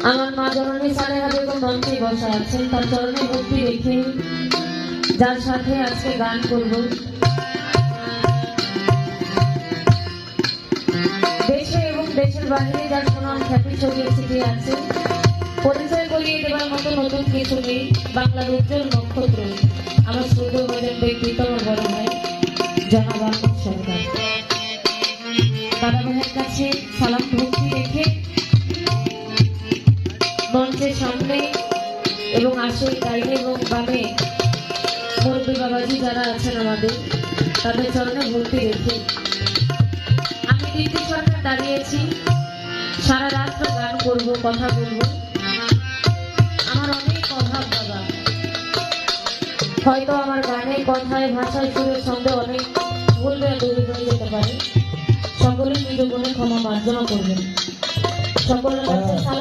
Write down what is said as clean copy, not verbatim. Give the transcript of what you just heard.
আমার মা জননী সালেহা বেগম মঞ্চে বসা আছেন, তার চরণে ভক্তি রেখে যার সাথে আজকে গান করব। দেশে এবং দেশের বাইরে যার সুনাম খ্যাতি ছড়িয়ে ছিটিয়ে আছে, পরিচয় করিয়ে দেওয়ার মতো নতুন কিছু নেই। বাংলার উজ্জ্বল নক্ষত্র আমার শ্রদ্ধেয় বলেন ব্যক্তিত্ব আমার বড় ভাই জনাব আহমদ সরকার। দাদা ভাইয়ের কাছে সালাম ভক্তি রেখে মঞ্চের সামনে এবং আসল ডাইনে এবং বামে মুরব্বী বাবাজি যারা আছেন আমাদের, তাদের চরণে ভক্তি রেখে আমি কীর্তি সরকার দাঁড়িয়েছি। সারা রাত্র গান করব, কথা বলবো। আমার অনেক অভাব বাবা, হয়তো আমার গানের কথায় ভাষায় সুরের সঙ্গে অনেক ভুল তৈরি হয়ে যেতে পারে। সকলে নিজ গুণে ক্ষমা মার্জনা করবেন। সকলের কাছে